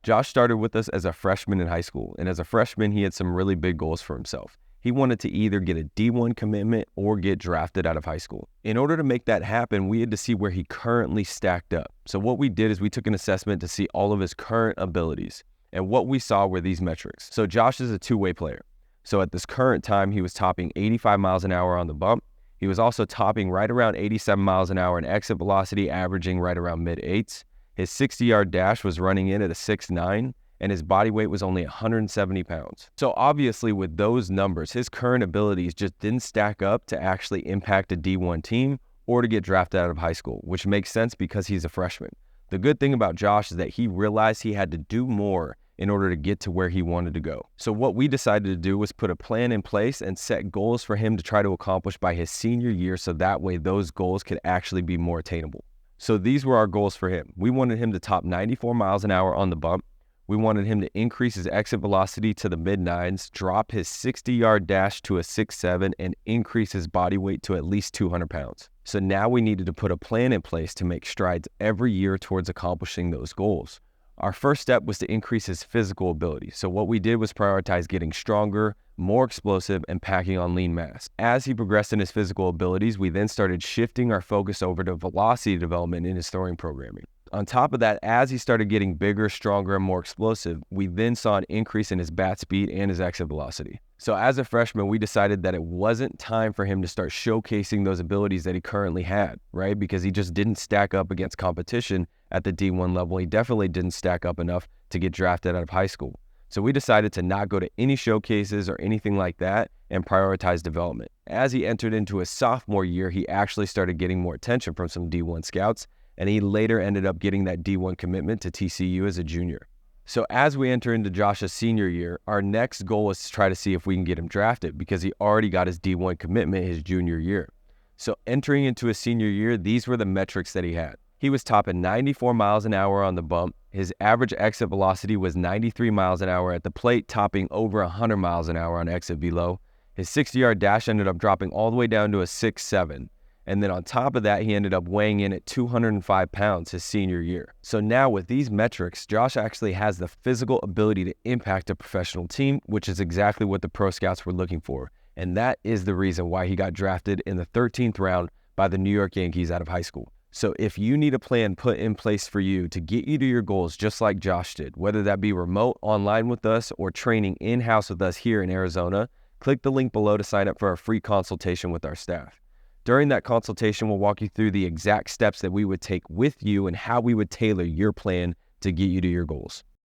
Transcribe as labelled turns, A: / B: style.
A: Josh started with us as a freshman in high school, and as a freshman, he had some really big goals for himself. He wanted to either get a D1 commitment or get drafted out of high school. In order to make that happen, we had to see where he currently stacked up. So what we did is we took an assessment to see all of his current abilities, and what we saw were these metrics. So Josh is a two-way player. So at this current time, he was topping 85 miles an hour on the bump. He was also topping right around 87 miles an hour in exit velocity, averaging right around mid-8s. His 60-yard dash was running in at a 6.9, and his body weight was only 170 pounds. So obviously with those numbers, his current abilities just didn't stack up to actually impact a D1 team or to get drafted out of high school, which makes sense because he's a freshman. The good thing about Josh is that he realized he had to do more in order to get to where he wanted to go. So what we decided to do was put a plan in place and set goals for him to try to accomplish by his senior year, so that way those goals could actually be more attainable. So these were our goals for him. We wanted him to top 94 miles an hour on the bump. We wanted him to increase his exit velocity to the mid-9s, drop his 60-yard dash to a 6.7, and increase his body weight to at least 200 pounds. So now we needed to put a plan in place to make strides every year towards accomplishing those goals. Our first step was to increase his physical ability. So what we did was prioritize getting stronger, more explosive, and packing on lean mass. As he progressed in his physical abilities, we then started shifting our focus over to velocity development in his throwing programming. On top of that, as he started getting bigger, stronger, and more explosive, we then saw an increase in his bat speed and his exit velocity. So as a freshman, we decided that it wasn't time for him to start showcasing those abilities that he currently had, right? Because he just didn't stack up against competition at the D1 level. He definitely didn't stack up enough to get drafted out of high school. So we decided to not go to any showcases or anything like that and prioritize development. As he entered into his sophomore year, he actually started getting more attention from some D1 scouts, and he later ended up getting that D1 commitment to TCU as a junior. So as we enter into Josh's senior year, our next goal is to try to see if we can get him drafted because he already got his D1 commitment his junior year. So entering into his senior year, these were the metrics that he had. He was topping 94 miles an hour on the bump. His average exit velocity was 93 miles an hour at the plate, topping over 100 miles an hour on exit velo. His 60-yard dash ended up dropping all the way down to a 6.7. And then on top of that, he ended up weighing in at 205 pounds his senior year. So now with these metrics, Josh actually has the physical ability to impact a professional team, which is exactly what the pro scouts were looking for. And that is the reason why he got drafted in the 13th round by the New York Yankees out of high school. So if you need a plan put in place for you to get you to your goals just like Josh did, whether that be remote online with us or training in-house with us here in Arizona, click the link below to sign up for a free consultation with our staff. During that consultation, we'll walk you through the exact steps that we would take with you and how we would tailor your plan to get you to your goals.